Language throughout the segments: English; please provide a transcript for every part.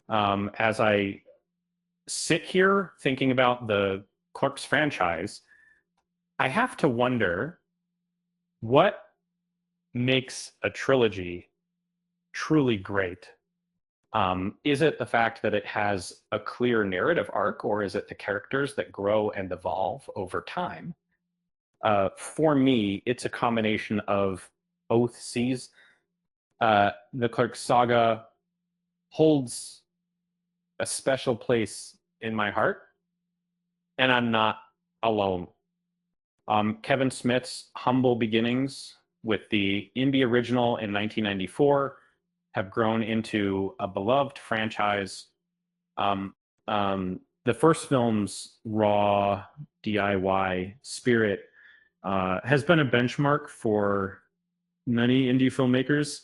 As I sit here thinking about the Clerks franchise, I have to wonder what makes a trilogy truly great. Is it the fact that it has a clear narrative arc, or is it the characters that grow and evolve over time? For me, it's a combination of both C's. The Clerks saga holds a special place in my heart, and I'm not alone. Kevin Smith's humble beginnings with the indie original in 1994 have grown into a beloved franchise. Um, the first film's raw DIY spirit has been a benchmark for many indie filmmakers.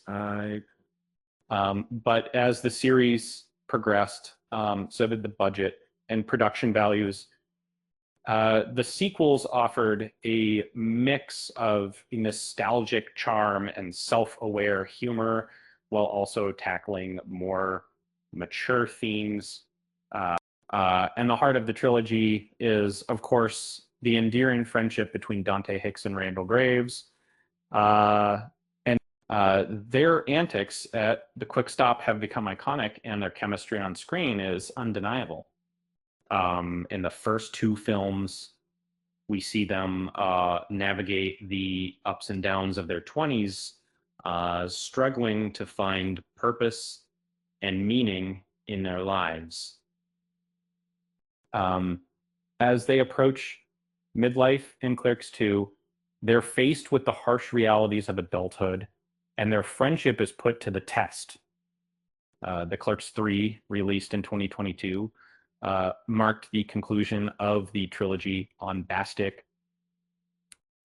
But as the series progressed, so did the budget and production values. The sequels offered a mix of nostalgic charm and self-aware humor while also tackling more mature themes. And the heart of the trilogy is, of course, the endearing friendship between Dante Hicks and Randall Graves. And their antics at the Quick Stop have become iconic, and their chemistry on screen is undeniable. In the first two films, we see them navigate the ups and downs of their 20s, struggling to find purpose and meaning in their lives. Um, as they approach midlife in Clerks 2, they're faced with the harsh realities of adulthood, and their friendship is put to the test. The Clerks 3, released in 2022, marked the conclusion of the trilogy on Bastic.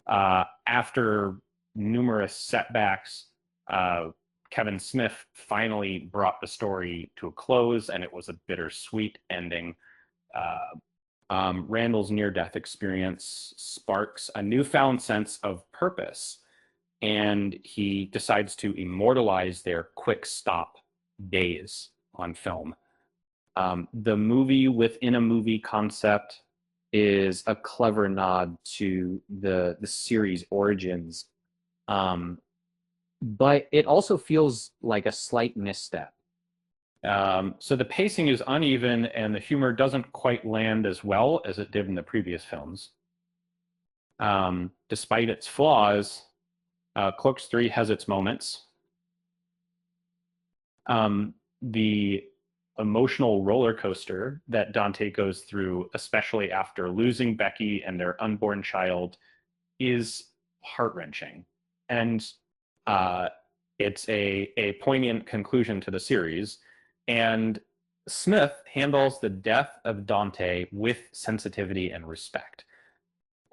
After numerous setbacks, Kevin Smith finally brought the story to a close, and it was a bittersweet ending. Randall's near-death experience sparks a newfound sense of purpose, and he decides to immortalize their quick stop days on film. The movie within a movie concept is a clever nod to the series origins, um, but it also feels like a slight misstep. So the pacing is uneven, and the humor doesn't quite land as well as it did in the previous films. Despite its flaws, Clerks 3 has its moments. The emotional roller coaster that Dante goes through, especially after losing Becky and their unborn child, is heart-wrenching. And uh, it's a poignant conclusion to the series. And Smith handles the death of Dante with sensitivity and respect.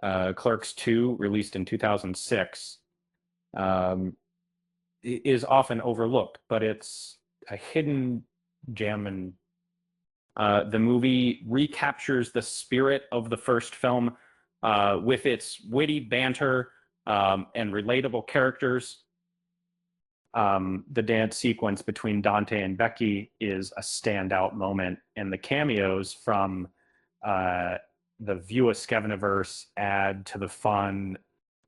Clerks 2, released in 2006, um, is often overlooked, but it's a hidden gem. And the movie recaptures the spirit of the first film with its witty banter and relatable characters. The dance sequence between Dante and Becky is a standout moment, and the cameos from the View Askevniverse add to the fun.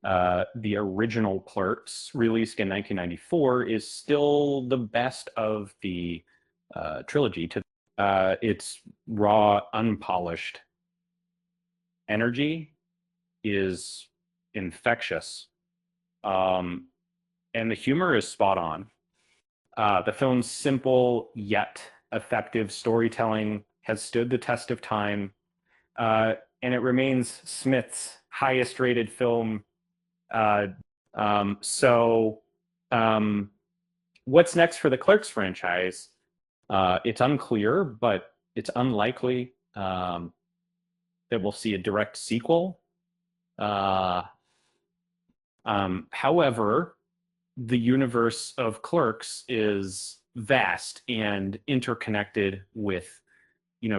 The original Clerks, released in 1994, is still the best of the trilogy. Its raw, unpolished energy is infectious, um, and the humor is spot on. The film's simple yet effective storytelling has stood the test of time, and it remains Smith's highest rated film. Uh, so, um, what's next for the Clerks franchise? It's unclear, but it's unlikely that we'll see a direct sequel. Uh, However, the universe of Clerks is vast and interconnected with,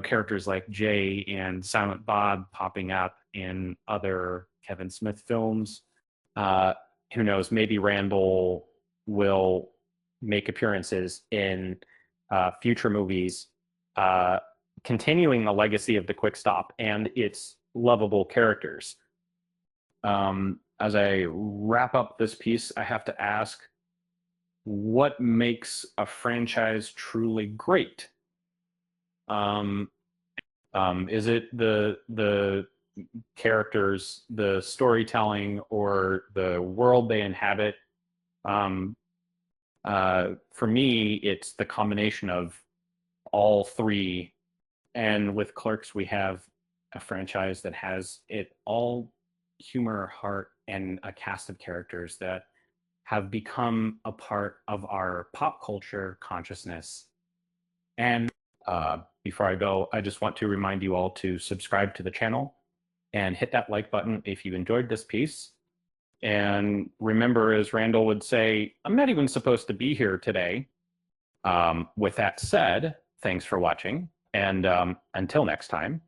characters like Jay and Silent Bob popping up in other Kevin Smith films. Uh, who knows? Maybe Randall will make appearances in future movies. uh, continuing the legacy of the Quick Stop and its lovable characters. As I wrap up this piece, I have to ask, what makes a franchise truly great? Um, is it the characters, the storytelling, or the world they inhabit? Um, for me, it's the combination of all three. And with Clerks, we have a franchise that has it all humor, heart, and a cast of characters that have become a part of our pop culture consciousness. And before I go, I just want to remind you all to subscribe to the channel and hit that like button if you enjoyed this piece. And remember, as Randall would say, I'm not even supposed to be here today. With that said, thanks for watching. And until next time,